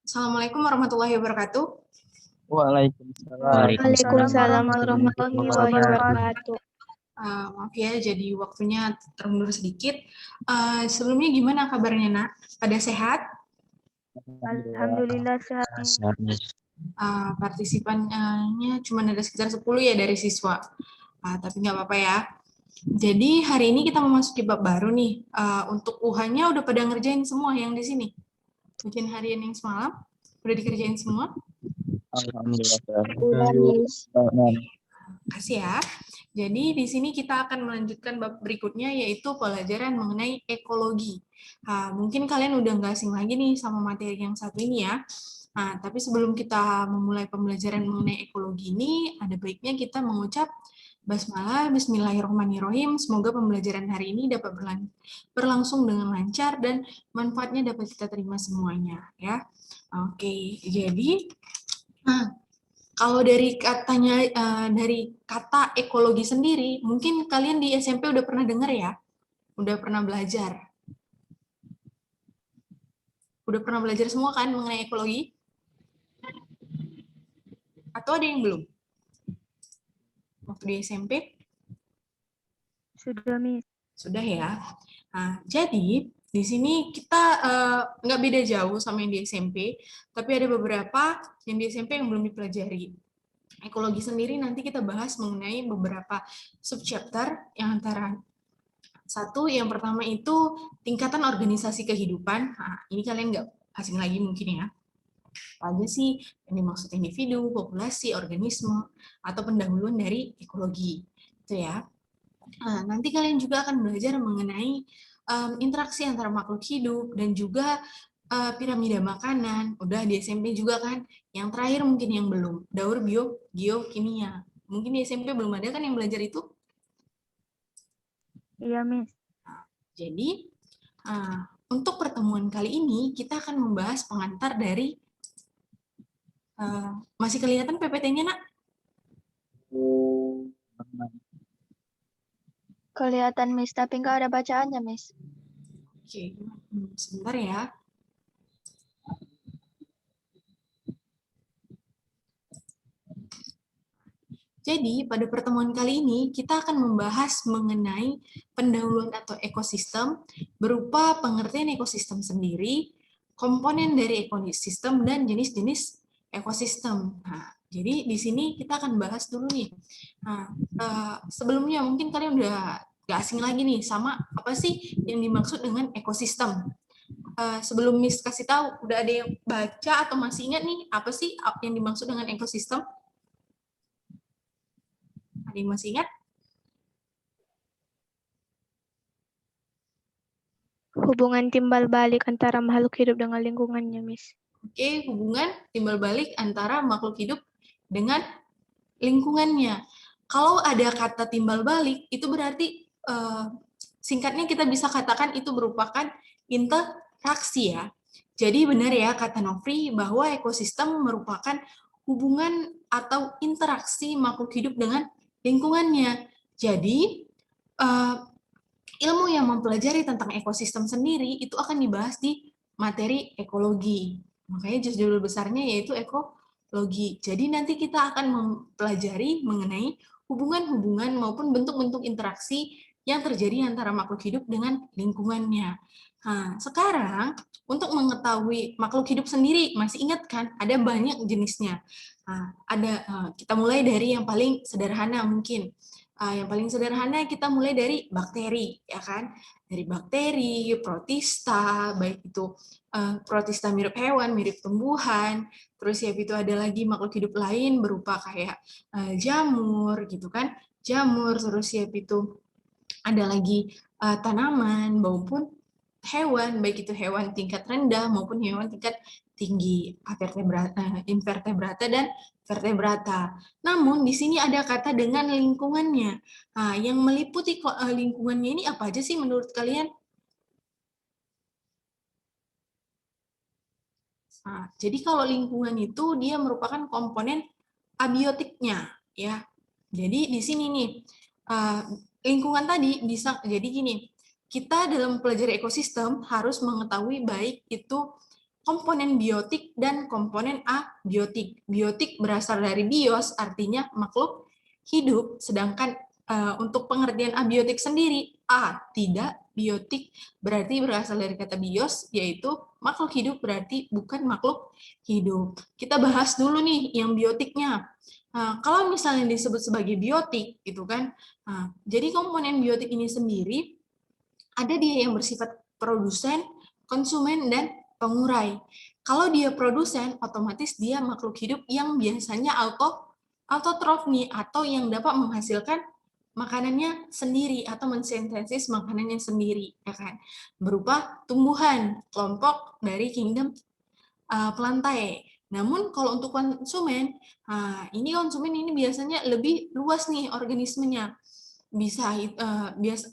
Assalamualaikum warahmatullahi wabarakatuh. Waalaikumsalam. Waalaikumsalam warahmatullahi warahmatullahi wabarakatuh. Maaf ya, jadi waktunya terundur sedikit. Sebelumnya gimana kabarnya, Nak? Pada sehat? Alhamdulillah sehat. Partisipannya cuma ada sekitar 10 ya dari siswa. Tapi nggak apa-apa ya. Jadi hari ini kita memasuki bab baru nih. Untuk UHA-nya udah pada ngerjain semua yang di sini. Ujian harian yang semalam udah dikerjain semua? Alhamdulillah. Kasih ya. Jadi di sini kita akan melanjutkan bab berikutnya yaitu pelajaran mengenai ekologi. Mungkin kalian udah nggak asing lagi nih sama materi yang satu ini ya. Tapi sebelum kita memulai pembelajaran mengenai ekologi ini, ada baiknya kita mengucap Basmalah, Bismillahirrahmanirrahim. Semoga pembelajaran hari ini dapat berlangsung dengan lancar dan manfaatnya dapat kita terima semuanya ya. Oke, jadi kalau dari katanya dari kata ekologi sendiri, mungkin kalian di SMP udah pernah dengar ya? Udah pernah belajar? Udah pernah belajar semua kan mengenai ekologi? Atau ada yang belum? Waktu di SMP? Sudah, Miss. Sudah ya. Jadi di sini kita nggak beda jauh sama yang di SMP, tapi ada beberapa yang di SMP yang belum dipelajari. Ekologi sendiri nanti kita bahas mengenai beberapa subchapter yang antara satu, yang pertama itu tingkatan organisasi kehidupan. Ini kalian nggak asing lagi mungkin ya. Apa aja sih yang dimaksud individu, populasi, organisme, atau pendahuluan dari ekologi. Itu ya. Nanti kalian juga akan belajar mengenai interaksi antara makhluk hidup dan juga piramida makanan. Udah di SMP juga kan. Yang terakhir mungkin yang belum, daur geokimia. Mungkin di SMP belum ada kan yang belajar itu? Iya, Miss. Jadi, untuk pertemuan kali ini, kita akan membahas pengantar dari, masih kelihatan PPT-nya, Nak? Kelihatan, Miss, tapi nggak ada bacaannya, Miss. Oke, sebentar ya. Jadi, pada pertemuan kali ini, kita akan membahas mengenai pendahuluan atau ekosistem berupa pengertian ekosistem sendiri, komponen dari ekosistem, dan jenis-jenis ekosistem. Jadi di sini kita akan bahas dulu nih. Sebelumnya mungkin kalian udah gak asing lagi nih sama apa sih yang dimaksud dengan ekosistem. Sebelum Miss kasih tahu, udah ada yang baca atau masih ingat nih apa sih yang dimaksud dengan ekosistem? Ada yang masih ingat? Hubungan timbal balik antara makhluk hidup dengan lingkungannya, Miss. Oke, hubungan timbal balik antara makhluk hidup dengan lingkungannya. Kalau ada kata timbal balik, itu berarti singkatnya kita bisa katakan itu merupakan interaksi ya. Jadi benar ya kata Nofri bahwa ekosistem merupakan hubungan atau interaksi makhluk hidup dengan lingkungannya. Jadi ilmu yang mempelajari tentang ekosistem sendiri itu akan dibahas di materi ekologi. Makanya judul besarnya yaitu ekologi. Jadi nanti kita akan mempelajari mengenai hubungan-hubungan maupun bentuk-bentuk interaksi yang terjadi antara makhluk hidup dengan lingkungannya. Sekarang untuk mengetahui makhluk hidup sendiri, masih ingat kan ada banyak jenisnya. Kita mulai dari yang paling sederhana mungkin. Yang paling sederhana kita mulai dari bakteri, ya kan? Dari bakteri, protista, baik itu protista mirip hewan, mirip tumbuhan, terus ya itu ada lagi makhluk hidup lain berupa kayak jamur, gitu kan? Jamur, terus ya itu ada lagi tanaman maupun hewan, baik itu hewan tingkat rendah maupun hewan tingkat tinggi, invertebrata dan vertebrata. Namun di sini ada kata dengan lingkungannya. Yang meliputi lingkungannya ini apa aja sih menurut kalian? Jadi kalau lingkungan itu dia merupakan komponen abiotiknya, ya. Jadi di sini nih lingkungan tadi bisa jadi gini. Kita dalam pelajari ekosistem harus mengetahui baik itu komponen biotik dan komponen abiotik. Biotik berasal dari bios, artinya makhluk hidup, sedangkan untuk pengertian abiotik sendiri, tidak biotik berarti berasal dari kata bios, yaitu makhluk hidup berarti bukan makhluk hidup. Kita bahas dulu nih yang biotiknya. Kalau misalnya disebut sebagai biotik, gitu kan, jadi komponen biotik ini sendiri ada dia yang bersifat produsen, konsumen, dan pengurai. Kalau dia produsen, otomatis dia makhluk hidup yang biasanya autotrof nih, atau yang dapat menghasilkan makanannya sendiri atau mensintesis makanannya sendiri, ya kan? Berupa tumbuhan, kelompok dari kingdom plantae. Namun kalau untuk konsumen, konsumen ini biasanya lebih luas nih organismenya.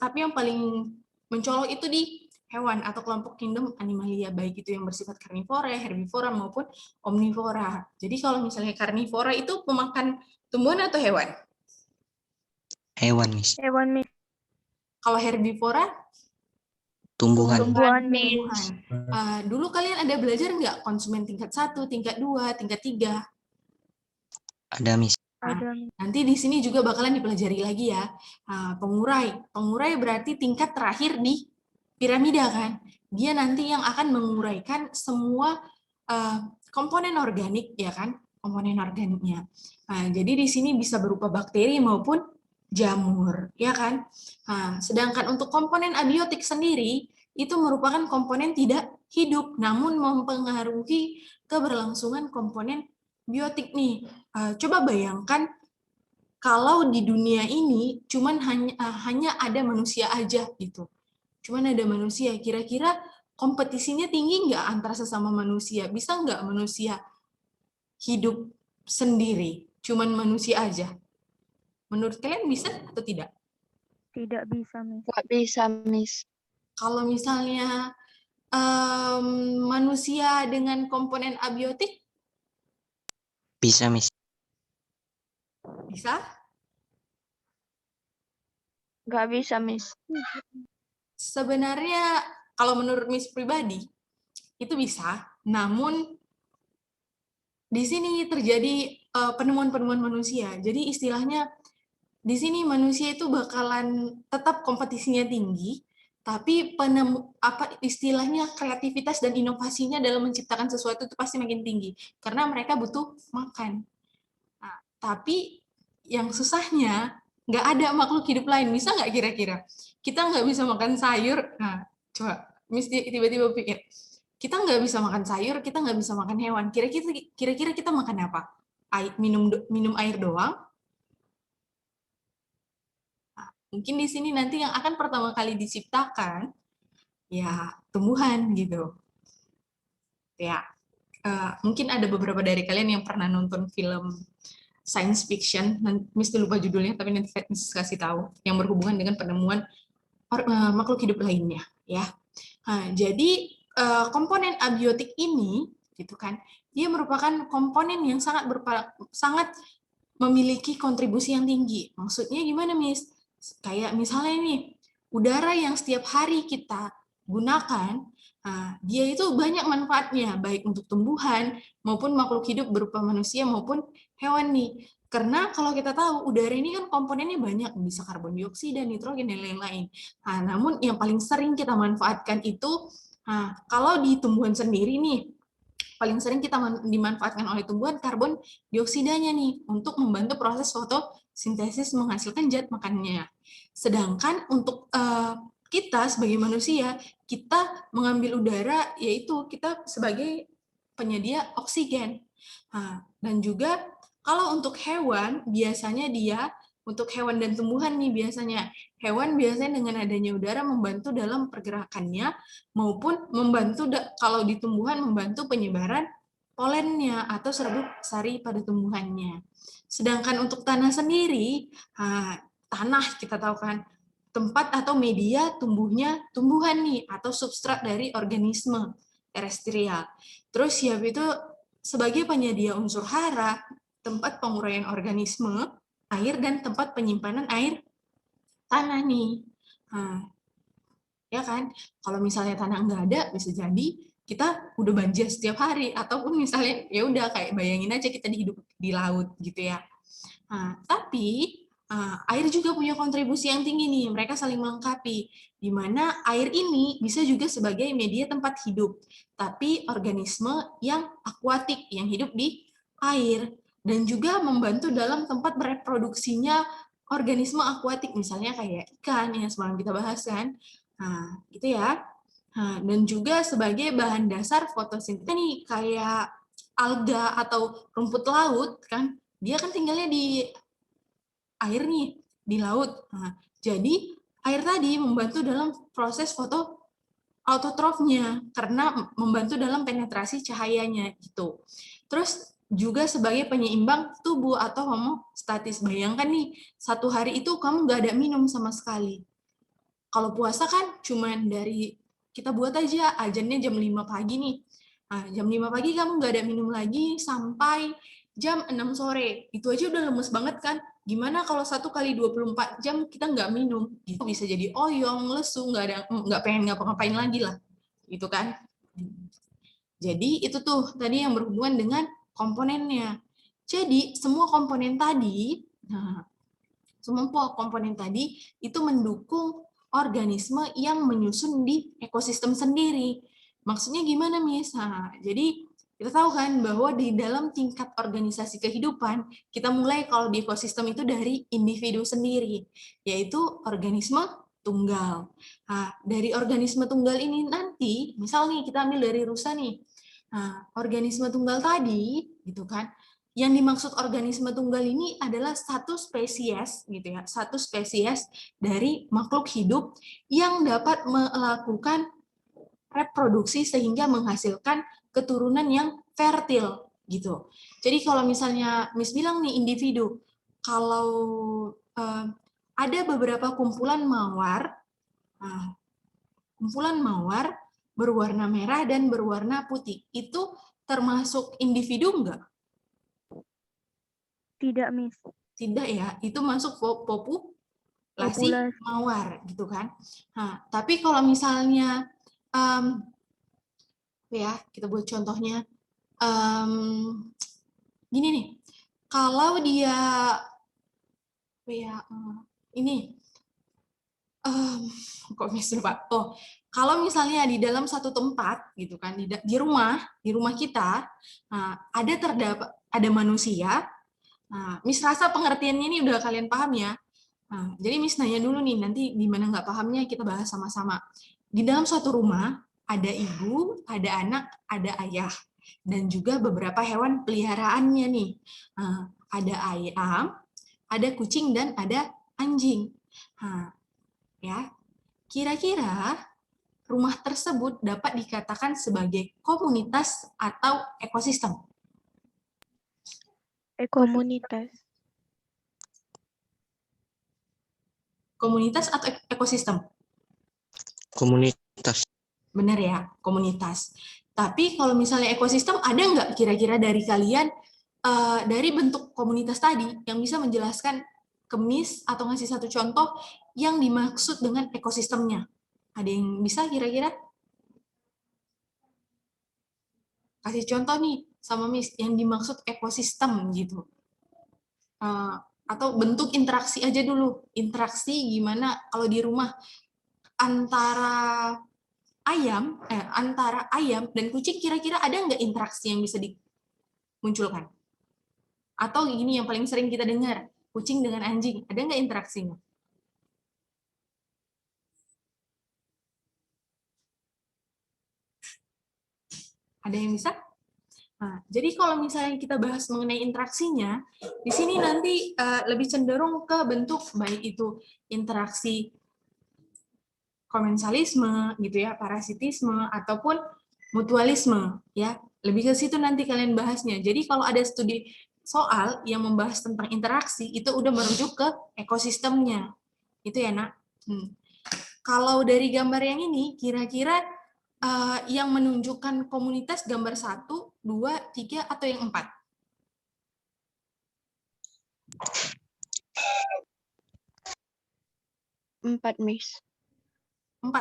Tapi yang paling mencolok itu di hewan atau kelompok kingdom animalia, baik itu yang bersifat karnivora, herbivora maupun omnivora. Jadi kalau misalnya karnivora itu pemakan tumbuhan atau hewan? Hewan, Miss. Hewan, Miss. Kalau herbivora? Tumbuhan. Tumbuhan, Miss. Dulu kalian ada belajar nggak konsumen tingkat 1, tingkat 2, tingkat 3? Ada, Miss. Ada, Miss. Nanti di sini juga bakalan dipelajari lagi ya. Pengurai. Pengurai berarti tingkat terakhir di piramida kan. Dia nanti yang akan menguraikan semua komponen organik, ya kan? Komponen organiknya. Jadi di sini bisa berupa bakteri maupun jamur, ya kan? Sedangkan untuk komponen abiotik sendiri itu merupakan komponen tidak hidup, namun mempengaruhi keberlangsungan komponen biotik nih. Coba bayangkan kalau di dunia ini cuman hanya ada manusia aja gitu. Cuman ada manusia, kira-kira kompetisinya tinggi nggak antara sesama manusia? Bisa nggak manusia hidup sendiri? Cuman manusia aja. Menurut kalian bisa atau tidak? Tidak bisa, Miss. Nggak bisa, Miss. Kalau misalnya manusia dengan komponen abiotik, Bisa, Miss. bisa? Nggak bisa, Miss. Sebenarnya kalau menurut Miss pribadi, itu bisa, namun di sini terjadi penemuan-penemuan manusia. Jadi istilahnya di sini manusia itu bakalan tetap kompetisinya tinggi, tapi istilahnya kreativitas dan inovasinya dalam menciptakan sesuatu itu pasti makin tinggi karena mereka butuh makan. Nah, tapi yang susahnya nggak ada makhluk hidup lain. Bisa nggak kira-kira? Kita nggak bisa makan sayur. Nah, coba Miss tiba-tiba pikir, kita nggak bisa makan sayur, kita nggak bisa makan hewan. Kira-kira kita makan apa? Minum air doang? Nah, mungkin di sini nanti yang akan pertama kali diciptakan ya tumbuhan gitu. Ya, mungkin ada beberapa dari kalian yang pernah nonton film science fiction, Miss lupa judulnya, tapi nanti Miss kasih tahu, yang berhubungan dengan penemuan makhluk hidup lainnya, ya. Jadi komponen abiotik ini, gitu kan, dia merupakan komponen yang sangat memiliki kontribusi yang tinggi. Maksudnya gimana, Miss? Kayak misalnya nih, udara yang setiap hari kita gunakan, dia itu banyak manfaatnya, baik untuk tumbuhan maupun makhluk hidup berupa manusia maupun hewan nih. Karena kalau kita tahu udara ini kan komponennya banyak, bisa karbon dioksida, nitrogen, dan lain-lain. Namun yang paling sering kita manfaatkan itu, kalau di tumbuhan sendiri nih, paling sering kita dimanfaatkan oleh tumbuhan karbon dioksidanya nih untuk membantu proses fotosintesis menghasilkan zat makannya. Sedangkan untuk kita sebagai manusia, kita mengambil udara, yaitu kita sebagai penyedia oksigen. Dan juga kalau untuk hewan, biasanya untuk hewan dan tumbuhan nih biasanya, hewan biasanya dengan adanya udara membantu dalam pergerakannya, maupun membantu kalau di tumbuhan membantu penyebaran polennya atau serbuk sari pada tumbuhannya. Sedangkan untuk tanah sendiri, tanah kita tahu kan, tempat atau media tumbuhnya tumbuhan nih, atau substrat dari organisme terestrial. Terus ya itu sebagai penyedia unsur hara, tempat penguraian organisme, air, dan tempat penyimpanan air tanah nih. Ya kan, kalau misalnya tanah nggak ada, bisa jadi kita udah banjir setiap hari, ataupun misalnya ya udah kayak bayangin aja kita hidup di laut gitu ya. Nah, tapi air juga punya kontribusi yang tinggi nih, mereka saling melengkapi, di mana air ini bisa juga sebagai media tempat hidup, tapi organisme yang akuatik, yang hidup di air, dan juga membantu dalam tempat bereproduksinya organisme akuatik, misalnya kayak ikan yang semalam kita bahas kan. Nah, itu ya. Nah, dan juga sebagai bahan dasar fotosintesis nih, kayak alga atau rumput laut kan, dia kan tinggalnya di air nih, di laut. Nah, jadi air tadi membantu dalam proses autotrofnya karena membantu dalam penetrasi cahayanya gitu. Terus juga sebagai penyeimbang tubuh atau homeostatis. Bayangkan nih, satu hari itu kamu nggak ada minum sama sekali. Kalau puasa kan cuman dari kita buat aja azannya jam 5 pagi nih. Nah, jam 5 pagi kamu nggak ada minum lagi sampai jam 6 sore. Itu aja udah lemes banget kan? Gimana kalau 1 kali 24 jam kita nggak minum? Gitu. Bisa jadi oyong, lesu, nggak pengen ngapa-ngapain lagi lah. Gitu kan? Jadi itu tuh tadi yang berhubungan dengan komponennya. Jadi semua komponen tadi, itu mendukung organisme yang menyusun di ekosistem sendiri. Maksudnya gimana, Miss? Nah, jadi kita tahu kan bahwa di dalam tingkat organisasi kehidupan, kita mulai kalau di ekosistem itu dari individu sendiri, yaitu organisme tunggal. Nah, dari organisme tunggal ini nanti, misal nih kita ambil dari rusa nih. Nah, organisme tunggal tadi, gitu kan, yang dimaksud organisme tunggal ini adalah satu spesies gitu ya, satu spesies dari makhluk hidup yang dapat melakukan reproduksi sehingga menghasilkan keturunan yang fertil gitu. Jadi kalau misalnya Miss bilang nih individu, kalau ada beberapa kumpulan mawar berwarna merah dan berwarna putih, itu termasuk individu enggak? Tidak, Miss. Tidak ya, itu masuk populasi mawar gitu kan. Nah, tapi kalau misalnya ya kita buat contohnya gini nih, kalau dia ini kok lupa. Oh, kalau misalnya di dalam satu tempat gitu kan, di rumah kita, nah, ada manusia. Nah, Miss rasa pengertiannya ini udah kalian paham ya. Nah, jadi Miss nanya dulu nih, nanti di mana nggak pahamnya kita bahas sama-sama. Di dalam suatu rumah, ada ibu, ada anak, ada ayah, dan juga beberapa hewan peliharaannya nih. Nah, ada ayam, ada kucing, dan ada anjing. Nah, ya, kira-kira rumah tersebut dapat dikatakan sebagai komunitas atau ekosistem. Komunitas. Komunitas atau ekosistem? Komunitas. Benar ya, komunitas. Tapi kalau misalnya ekosistem, ada nggak kira-kira dari kalian dari bentuk komunitas tadi yang bisa menjelaskan ke Miss atau ngasih satu contoh yang dimaksud dengan ekosistemnya? Ada yang bisa kira-kira? Kasih contoh nih sama Miss yang dimaksud ekosistem gitu. Atau bentuk interaksi aja dulu. Interaksi gimana kalau di rumah antara ayam dan kucing, kira-kira ada nggak interaksi yang bisa dimunculkan? Atau ini yang paling sering kita dengar, kucing dengan anjing, ada nggak interaksinya? Ada yang bisa? Nah, jadi kalau misalnya kita bahas mengenai interaksinya, di sini nanti lebih cenderung ke bentuk baik itu interaksi komensalisme gitu ya, parasitisme ataupun mutualisme ya. Lebih ke situ nanti kalian bahasnya. Jadi kalau ada studi soal yang membahas tentang interaksi itu udah merujuk ke ekosistemnya. Itu ya, Nak. Kalau dari gambar yang ini kira-kira yang menunjukkan komunitas gambar 1, 2, 3 atau yang 4? 4, Miss. 4.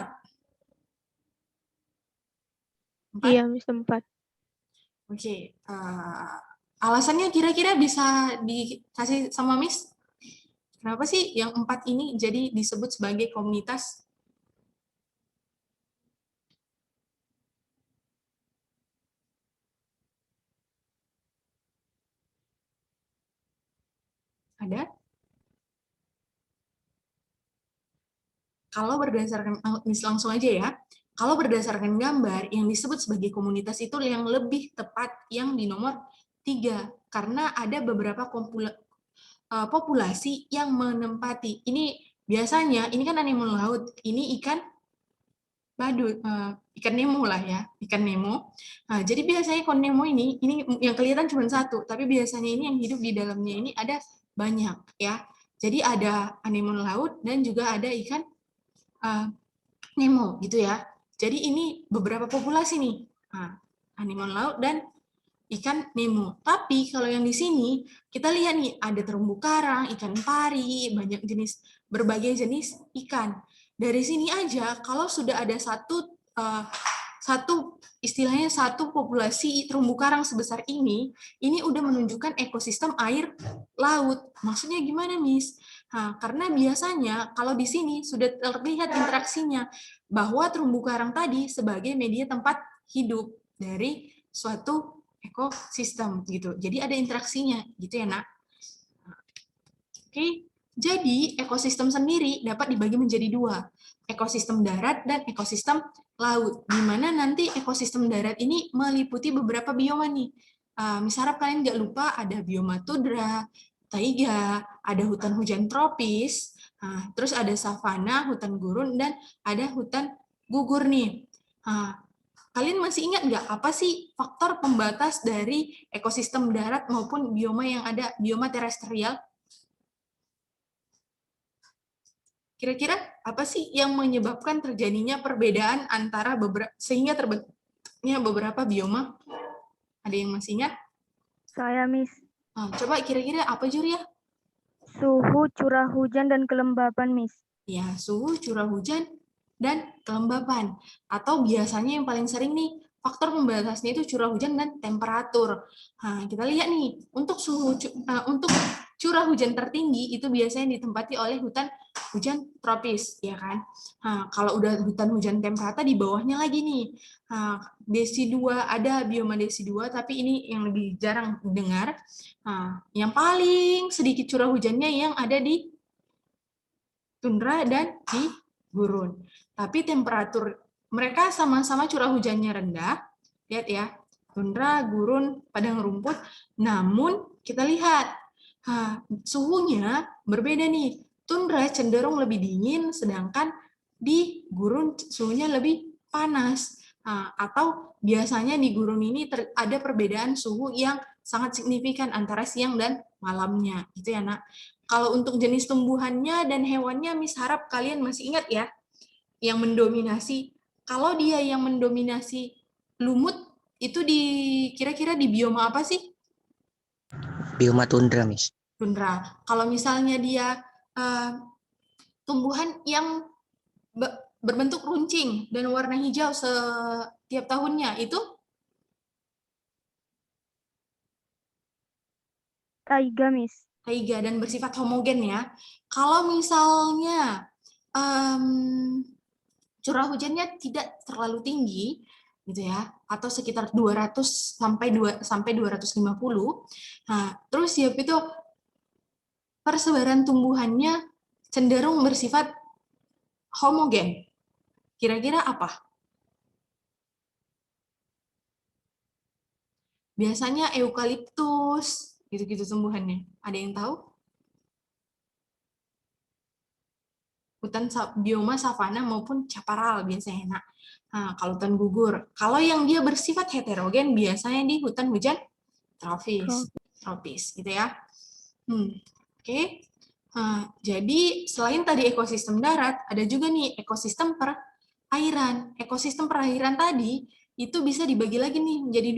4? Iya, Miss, 4. Oke. Alasannya kira-kira bisa dikasih sama Miss? Kenapa sih yang 4 ini jadi disebut sebagai komunitas? Ada? Kalau berdasarkan, Miss langsung aja ya. Kalau berdasarkan gambar, yang disebut sebagai komunitas itu yang lebih tepat yang di nomor 3. Karena ada beberapa populasi yang menempati. Ini biasanya, ini kan anemon laut, ini ikan badut, ikan Nemo lah ya, ikan Nemo. Nah, jadi biasanya ikan Nemo ini yang kelihatan cuma satu, tapi biasanya ini yang hidup di dalamnya ini ada banyak ya. Jadi ada anemon laut dan juga ada ikan Nemo gitu ya. Jadi ini beberapa populasi nih, anemon laut dan ikan Nemo. Tapi kalau yang di sini kita lihat nih ada terumbu karang, ikan pari, banyak jenis, berbagai jenis ikan. Dari sini aja kalau sudah ada istilahnya satu populasi terumbu karang sebesar ini udah menunjukkan ekosistem air laut. Maksudnya gimana, Miss? Nah, karena biasanya kalau di sini sudah terlihat interaksinya bahwa terumbu karang tadi sebagai media tempat hidup dari suatu ekosistem gitu. Jadi ada interaksinya gitu ya, Nak. Oke. Jadi ekosistem sendiri dapat dibagi menjadi 2, ekosistem darat dan ekosistem laut. Di mana nanti ekosistem darat ini meliputi beberapa bioma nih. Misalnya kalian nggak lupa ada bioma tundra, taiga, ada hutan hujan tropis, terus ada savana, hutan gurun, dan ada hutan gugur nih. Kalian masih ingat nggak apa sih faktor pembatas dari ekosistem darat maupun bioma yang ada, bioma terestrial? Kira-kira apa sih yang menyebabkan terjadinya perbedaan antara sehingga terbentuknya beberapa bioma? Ada yang masih ingat? Saya, Miss. Coba kira-kira apa, Juria? Suhu, curah hujan, dan kelembapan, Miss. Ya, suhu, curah hujan, dan kelembapan. Atau biasanya yang paling sering nih, faktor pembatasnya itu curah hujan dan temperatur. Kita lihat nih, untuk untuk curah hujan tertinggi itu biasanya ditempati oleh hutan hujan tropis, ya kan? Kalau udah hutan hujan temperata di bawahnya lagi nih. Desi 2 ada bioma Desi 2, tapi ini yang lebih jarang dengar. Yang paling sedikit curah hujannya yang ada di tundra dan di gurun. Tapi temperatur mereka sama-sama curah hujannya rendah. Lihat ya, tundra, gurun, padang rumput. Namun kita lihat suhunya berbeda nih. Tundra cenderung lebih dingin, sedangkan di gurun suhunya lebih panas. Atau biasanya di gurun ini ada perbedaan suhu yang sangat signifikan antara siang dan malamnya, gitu ya, Nak. Kalau untuk jenis tumbuhannya dan hewannya, Miss harap kalian masih ingat ya, yang mendominasi. Kalau dia yang mendominasi lumut, itu kira-kira di bioma apa sih? Bioma tundra, Miss. Tundra. Kalau misalnya dia tumbuhan yang berbentuk runcing dan warna hijau setiap tahunnya, itu? Taiga, Miss. Taiga, dan bersifat homogen ya. Kalau misalnya curah hujannya tidak terlalu tinggi gitu ya, atau sekitar 200 sampai 250. Terus ya itu persebaran tumbuhannya cenderung bersifat homogen. Kira-kira apa? Biasanya eukaliptus, gitu-gitu tumbuhannya. Ada yang tahu? Hutan bioma savana maupun chaparral biasanya. Kalau hutan gugur. Kalau yang dia bersifat heterogen biasanya di hutan hujan tropis gitu ya. Oke. Jadi selain tadi ekosistem darat, ada juga nih ekosistem perairan. Ekosistem perairan tadi itu bisa dibagi lagi nih menjadi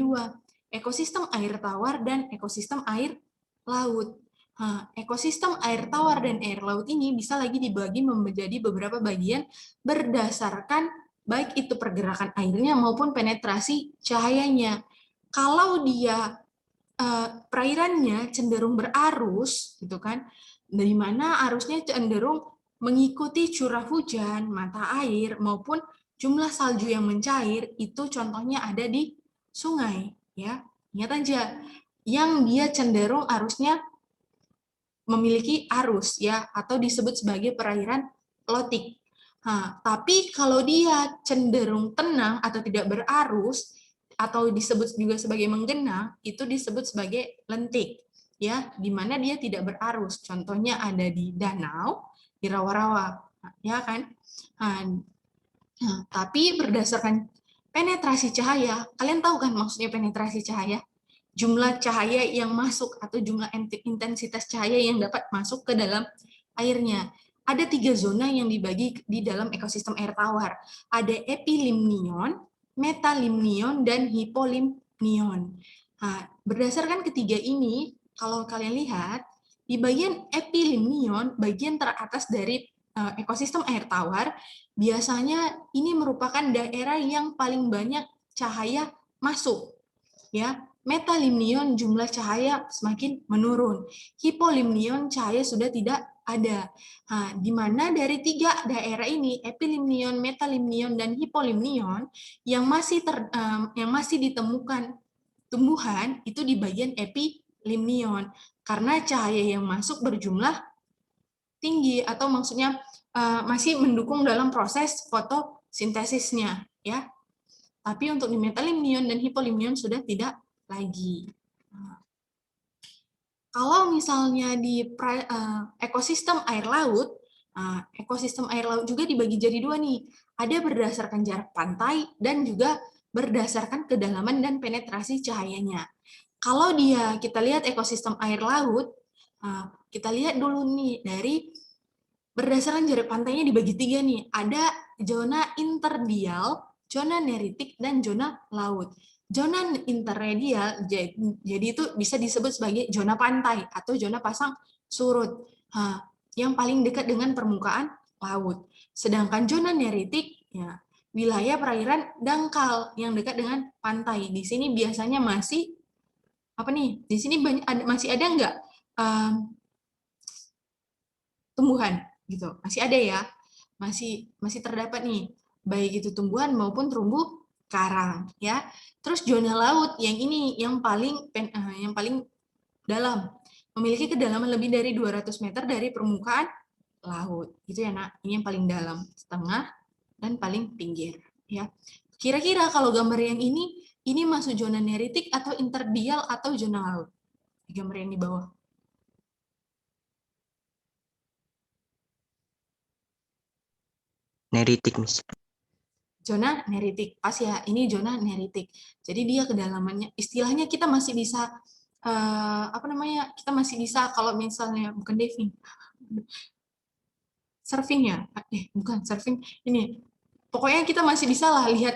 2. Ekosistem air tawar dan ekosistem air laut. Ekosistem air tawar dan air laut ini bisa lagi dibagi menjadi beberapa bagian berdasarkan baik itu pergerakan airnya maupun penetrasi cahayanya. Kalau dia perairannya cenderung berarus, gitu kan, dari mana arusnya cenderung mengikuti curah hujan, mata air, maupun jumlah salju yang mencair, itu contohnya ada di sungai. Ya, ingat aja, yang dia cenderung arusnya memiliki arus, ya, atau disebut sebagai perairan lotik. Nah, tapi kalau dia cenderung tenang atau tidak berarus, atau disebut juga sebagai menggenang, itu disebut sebagai lentik, ya, di mana dia tidak berarus. Contohnya ada di danau, di rawa-rawa, ya kan? Nah, tapi berdasarkan penetrasi cahaya, kalian tahu kan maksudnya penetrasi cahaya? Jumlah cahaya yang masuk atau jumlah intensitas cahaya yang dapat masuk ke dalam airnya. Ada 3 zona yang dibagi di dalam ekosistem air tawar. Ada epilimnion, metalimnion, dan hipolimnion. Nah, berdasarkan ketiga ini, kalau kalian lihat, di bagian epilimnion, bagian teratas dari ekosistem air tawar, biasanya ini merupakan daerah yang paling banyak cahaya masuk. Ya, metalimnion jumlah cahaya semakin menurun. Hipolimnion cahaya sudah tidak ada. Nah, di mana dari 3 daerah ini, epilimnion, metalimnion, dan hipolimnion, yang masih ditemukan tumbuhan itu di bagian epilimnion, karena cahaya yang masuk berjumlah tinggi, atau maksudnya masih mendukung dalam proses fotosintesisnya, ya. Tapi untuk di metalimnion dan hipolimnion sudah tidak lagi. Kalau misalnya di ekosistem air laut juga dibagi jadi 2 nih. Ada berdasarkan jarak pantai dan juga berdasarkan kedalaman dan penetrasi cahayanya. Kalau kita lihat ekosistem air laut, kita lihat dulu nih dari berdasarkan jarak pantainya dibagi 3 nih. Ada zona interdial, zona neritik, dan zona laut. Zona interradial, jadi itu bisa disebut sebagai zona pantai atau zona pasang surut, yang paling dekat dengan permukaan laut. Sedangkan zona neritik, ya, wilayah perairan dangkal yang dekat dengan pantai. Di sini biasanya masih Di sini masih ada nggak tumbuhan? Gitu, masih ada ya, masih terdapat nih, baik itu tumbuhan maupun terumbu karang, ya. Terus zona laut yang ini yang paling dalam, memiliki kedalaman lebih dari 200 meter dari permukaan laut, gitu ya nak. Ini yang paling dalam, setengah, dan paling pinggir, ya. Kira-kira kalau gambar yang ini masuk zona neritik atau interdial atau zona laut? Gambar yang di bawah. Neritik, Miss. Zona neritik, pas ya, ini zona neritik. Jadi dia kedalamannya, istilahnya kita masih bisa kita masih bisa kalau misalnya bukan diving, surfing ya, bukan surfing, ini pokoknya kita masih bisa lah lihat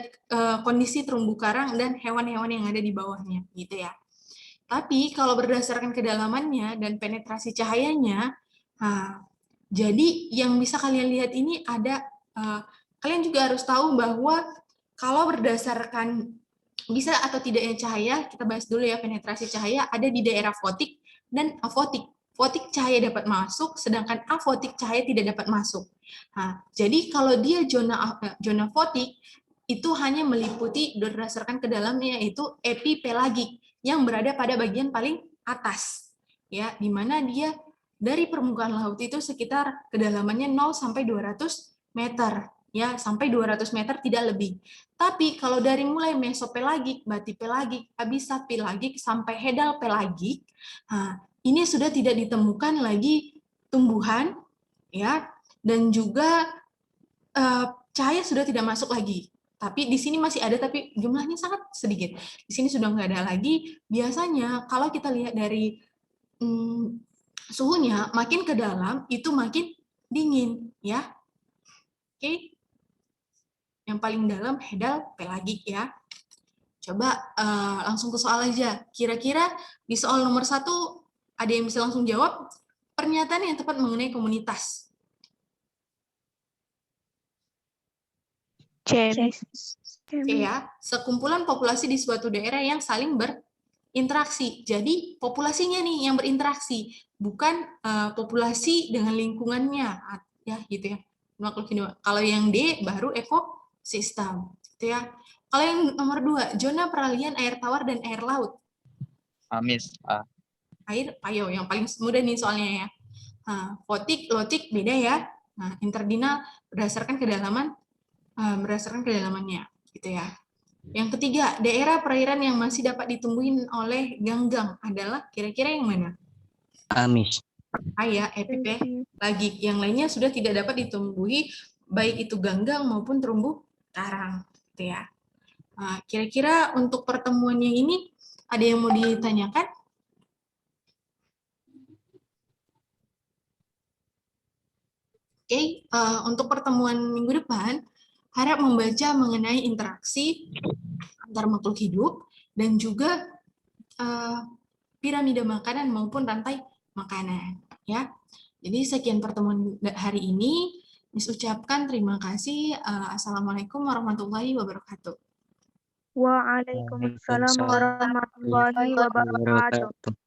kondisi terumbu karang dan hewan-hewan yang ada di bawahnya, gitu ya. Tapi kalau berdasarkan kedalamannya dan penetrasi cahayanya, jadi yang bisa kalian lihat ini ada, kalian juga harus tahu bahwa kalau berdasarkan bisa atau tidaknya cahaya, kita bahas dulu ya penetrasi cahaya, ada di daerah fotik dan afotik. Fotik cahaya dapat masuk, sedangkan afotik cahaya tidak dapat masuk. Nah, jadi kalau dia zona fotik, itu hanya meliputi berdasarkan kedalamannya, yaitu epipelagik, yang berada pada bagian paling atas, ya, di mana dia dari permukaan laut itu sekitar kedalamannya 0 sampai 200 meter, ya, sampai 200 meter tidak lebih. Tapi kalau dari mulai mesopelagik, batipelagik, abisapelagik sampai hedal pelagik, ini sudah tidak ditemukan lagi tumbuhan, ya, dan juga cahaya sudah tidak masuk lagi. Tapi di sini masih ada, tapi jumlahnya sangat sedikit. Di sini sudah nggak ada lagi. Biasanya kalau kita lihat dari suhunya, makin ke dalam itu makin dingin, ya. Oke. Yang paling dalam hedal pelagik, ya. Coba langsung ke soal aja. Kira-kira di soal nomor 1 ada yang bisa langsung jawab? Pernyataan yang tepat mengenai komunitas. C, Miss. Oke ya, sekumpulan populasi di suatu daerah yang saling berinteraksi. Jadi populasinya nih yang berinteraksi, bukan populasi dengan lingkungannya, ya gitu ya. Makhluk hidup. Kalau yang D baru ekosistem, gitu ya. Kalau yang nomor 2, zona peralihan air tawar dan air laut. Miss. Air, ayo yang paling mudah nih soalnya ya. Nah, fotik, lotik beda ya. Nah, interdinal berdasarkan kedalamannya, gitu ya. Yang ketiga, daerah perairan yang masih dapat ditumbuhin oleh ganggang adalah kira-kira yang mana? A, Miss. Ya, epip lagi. Yang lainnya sudah tidak dapat ditumbuhi, baik itu ganggang maupun terumbu karang, gitu ya. Nah, kira-kira untuk pertemuannya ini ada yang mau ditanyakan? Oke, untuk pertemuan minggu depan, harap membaca mengenai interaksi antar makhluk hidup dan juga piramida makanan maupun rantai makanan. Ya, jadi sekian pertemuan hari ini. Miss ucapkan terima kasih. Assalamualaikum warahmatullahi wabarakatuh. Waalaikumsalam warahmatullahi wabarakatuh.